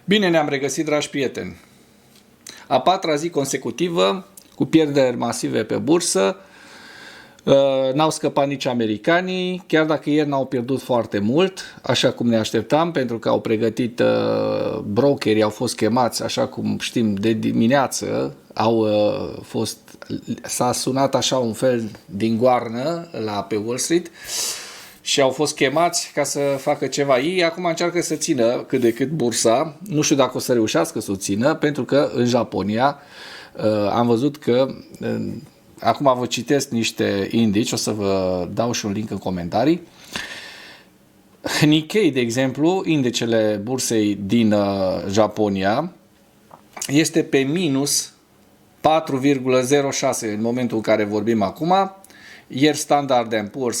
Bine ne-am regăsit, dragi prieteni. A patra zi consecutivă, cu pierderi masive pe bursă, n-au scăpat nici americanii, chiar dacă ieri n-au pierdut foarte mult, așa cum ne așteptam, pentru că au pregătit brokerii, au fost chemați, așa cum știm, de dimineață, s-a sunat așa un fel din goarnă pe Wall Street și au fost chemați ca să facă ceva. Ei acum încearcă să țină cât de cât bursa, nu știu dacă o să reușească să o țină, pentru că în Japonia am văzut că acum vă citesc niște indici, o să vă dau și un link în comentarii. Nikkei, de exemplu, indicele bursei din Japonia, este pe minus 4,06 în momentul în care vorbim acum. Ieri Standard & Poor's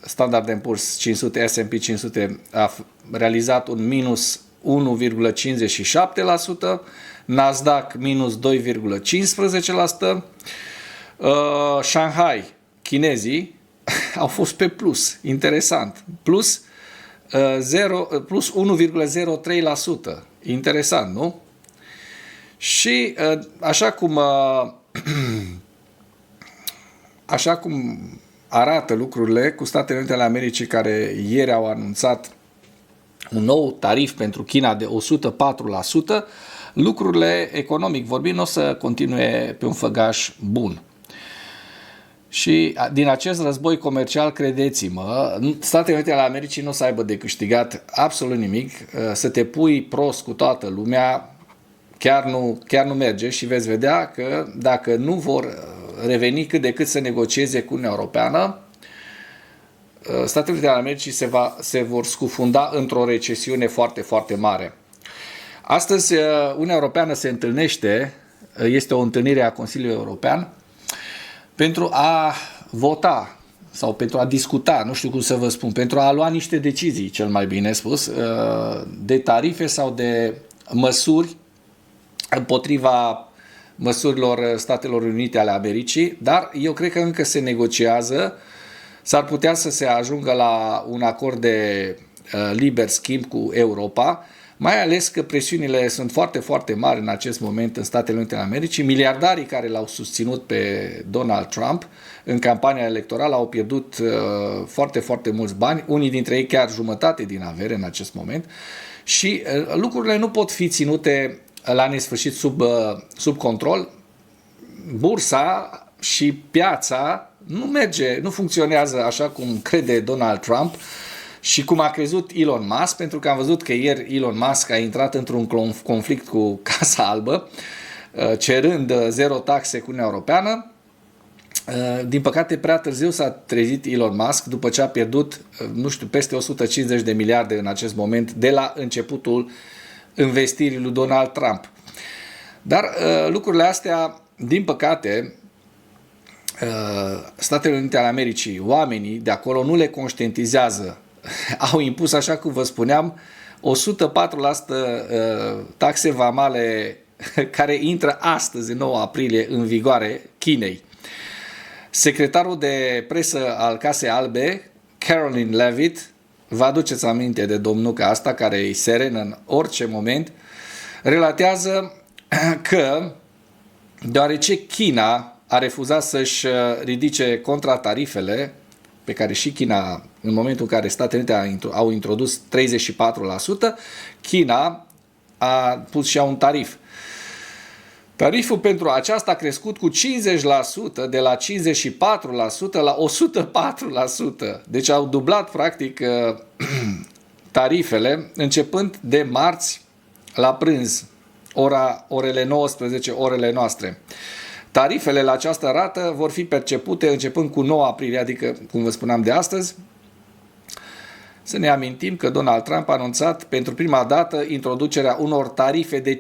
Standard & Poor's 500, S&P 500 a realizat un minus 1,57%, Nasdaq minus 2,15%, Shanghai, chinezii, au fost pe plus, interesant, plus 1,03%, interesant, nu? Și așa cum arată lucrurile cu Statele Unite ale Americii, care ieri au anunțat un nou tarif pentru China de 104%, lucrurile, economic vorbind, nu o să continue pe un făgaș bun. Și din acest război comercial, credeți-mă, Statele Unite ale Americii nu o să aibă de câștigat absolut nimic. Să te pui prost cu toată lumea chiar nu merge și veți vedea că dacă nu vor reveni cât de cât să negocieze cu Uniunea Europeană, Statele Unite ale Americii se vor scufunda într-o recesiune foarte, foarte mare. Astăzi Uniunea Europeană se întâlnește, este o întâlnire a Consiliului European, pentru a vota sau pentru a discuta, nu știu cum să vă spun, pentru a lua niște decizii, cel mai bine spus, de tarife sau de măsuri împotriva măsurilor Statelor Unite ale Americii, dar eu cred că încă se negociază, s-ar putea să se ajungă la un acord de liber schimb cu Europa, mai ales că presiunile sunt foarte, foarte mari în acest moment în Statele Unite ale Americii. Miliardarii care l-au susținut pe Donald Trump în campania electorală au pierdut foarte, foarte mulți bani, unii dintre ei chiar jumătate din avere în acest moment, și lucrurile nu pot fi ținute la nesfârșit sub control. Bursa și piața nu funcționează așa cum crede Donald Trump și cum a crezut Elon Musk, pentru că am văzut că ieri Elon Musk a intrat într-un conflict cu Casa Albă, cerând zero taxe cu Uniunea Europeană. Din păcate, prea târziu s-a trezit Elon Musk după ce a pierdut, peste 150 de miliarde în acest moment de la începutul investirii lui Donald Trump. Dar lucrurile astea, din păcate, Statele Unite ale Americii, oamenii de acolo nu le conștientizează. Au impus, așa cum vă spuneam, 104% taxe vamale care intră astăzi, în 9 aprilie, în vigoare Chinei. Secretarul de presă al Casei Albe, Caroline Leavitt, vă aduceți aminte de domnuca asta care îi seren în orice moment, relatează că deoarece China a refuzat să-și ridice contratarifele pe care și China, în momentul în care Statele Unite au introdus 34%, China a pus și ea un tarif. Tariful pentru aceasta a crescut cu 50%, de la 54% la 104%. Deci au dublat, practic, tarifele, începând de marți la prânz, orele 19, orele noastre. Tarifele la această rată vor fi percepute începând cu 9 aprilie, adică, cum vă spuneam, de astăzi. Să ne amintim că Donald Trump a anunțat pentru prima dată introducerea unor tarife de 54%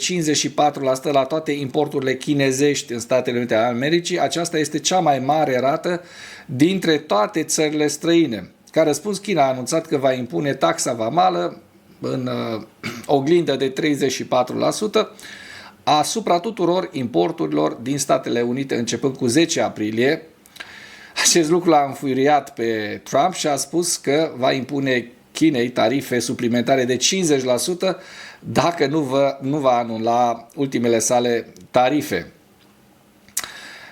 la toate importurile chinezești în Statele Unite ale Americii. Aceasta este cea mai mare rată dintre toate țările străine. Ca răspuns, China a anunțat că va impune taxa vamală în oglindă de 34% asupra tuturor importurilor din Statele Unite începând cu 10 aprilie. Acest lucru l-a înfuriat pe Trump și a spus că va impune Chinei tarife suplimentare de 50% dacă nu va anula ultimele sale tarife.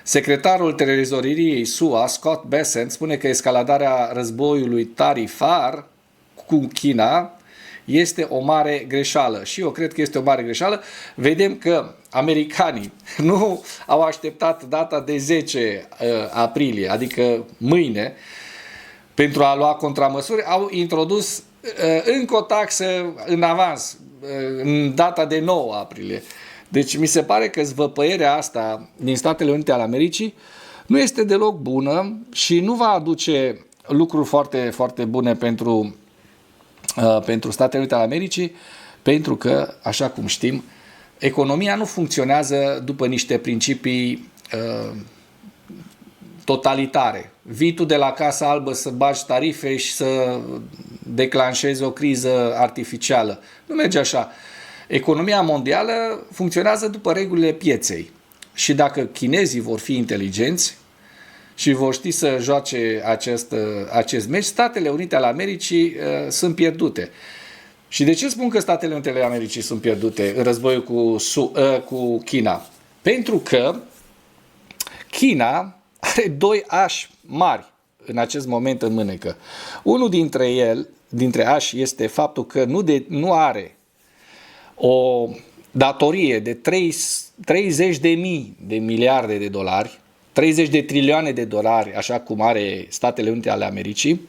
Secretarul trezoreriei SUA, Scott Bessent, spune că escaladarea războiului tarifar cu China este o mare greșeală. Și eu cred că este o mare greșeală. Vedem că americanii nu au așteptat data de 10 aprilie, adică mâine, pentru a lua contramăsuri, au introdus încă o taxă în avans, în data de 9 aprilie. Deci mi se pare că zvăpăierea asta din Statele Unite ale Americii nu este deloc bună și nu va aduce lucruri foarte, foarte bune pentru Statele Unite ale Americii, pentru că, așa cum știm, economia nu funcționează după niște principii totalitare. Vii tu de la Casa Albă să bagi tarife și să declanșezi o criză artificială. Nu merge așa. Economia mondială funcționează după regulile pieței. Și dacă chinezii vor fi inteligenți și vor ști să joace acest meci, Statele Unite ale Americii sunt pierdute. Și de ce spun că Statele Unite ale Americii sunt pierdute în războiul cu China? Pentru că China are doi ași mari în acest moment în mânecă. Unul dintre ași este faptul că nu are o datorie de 30.000 de miliarde de dolari, 30 de trilioane de dolari, așa cum are Statele Unite ale Americii,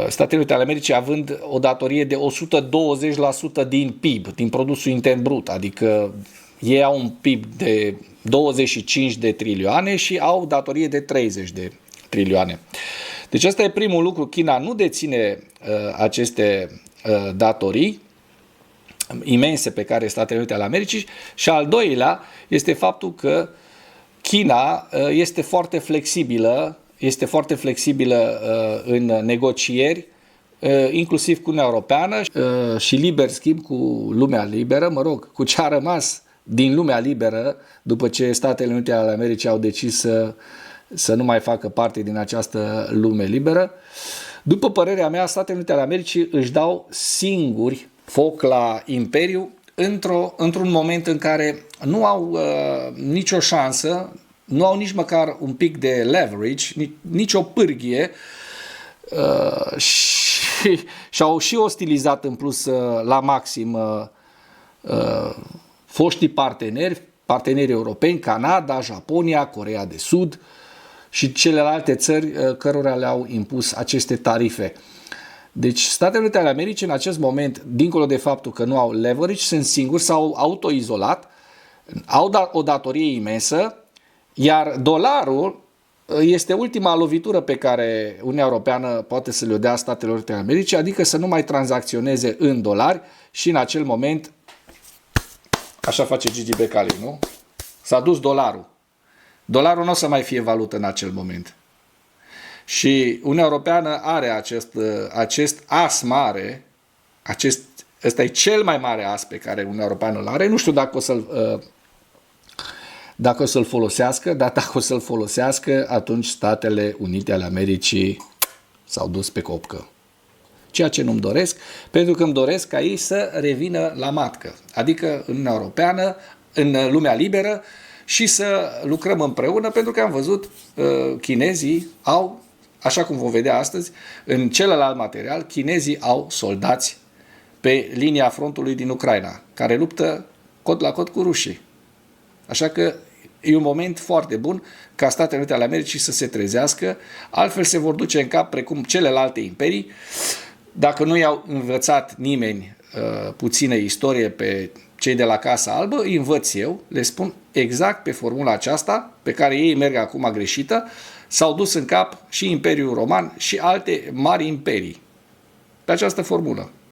Statele Unite ale Americii având o datorie de 120% din PIB, din produsul intern brut, adică ei au un PIB de 25 de trilioane și au datorie de 30 de trilioane. Deci ăsta e primul lucru. China nu deține aceste datorii imense pe care Statele Unite ale Americii și al doilea este faptul că China este foarte flexibilă în negocieri, inclusiv cu Uniunea Europeană și liber schimb cu lumea liberă, cu ce a rămas din lumea liberă după ce Statele Unite ale Americii au decis să nu mai facă parte din această lume liberă. După părerea mea, Statele Unite ale Americii își dau singuri foc la imperiu într-un moment în care nu au nicio șansă, nu au nici măcar un pic de leverage, nici o pârghie și au și ostilizat în plus la maxim foștii parteneri europeni, Canada, Japonia, Coreea de Sud și celelalte țări cărora le-au impus aceste tarife. Deci Statele Unite ale Americii în acest moment, dincolo de faptul că nu au leverage, sunt singuri, s-au autoizolat, au o datorie imensă, iar dolarul este ultima lovitură pe care Uniunea Europeană poate să le dea Statelor Unite ale Americii, adică să nu mai tranzacționeze în dolari și în acel moment, așa face Gigi Becali, nu? S-a dus dolarul. Dolarul nu o să mai fie valută în acel moment. Și Uniunea Europeană are acest as mare, ăsta e cel mai mare as pe care Uniunea Europeană îl are. Nu știu dacă o să-l folosească, dar dacă o să-l folosească, atunci Statele Unite ale Americii s-au dus pe copcă. Ceea ce nu-mi doresc, pentru că îmi doresc ca ei să revină la matcă, adică în Uniunea Europeană, în lumea liberă și să lucrăm împreună, pentru că am văzut chinezii au, așa cum vom vedea astăzi, în celălalt material, chinezii au soldați pe linia frontului din Ucraina, care luptă cot la cot cu rușii. Așa că e un moment foarte bun ca Statele Unite ale Americii să se trezească, altfel se vor duce în cap precum celelalte imperii. Dacă nu i-au învățat nimeni puțină istorie pe cei de la Casa Albă, îi învăț eu, le spun exact pe formula aceasta, pe care ei merg acum greșită, s-au dus în cap și Imperiul Roman și alte mari imperii pe această formulă.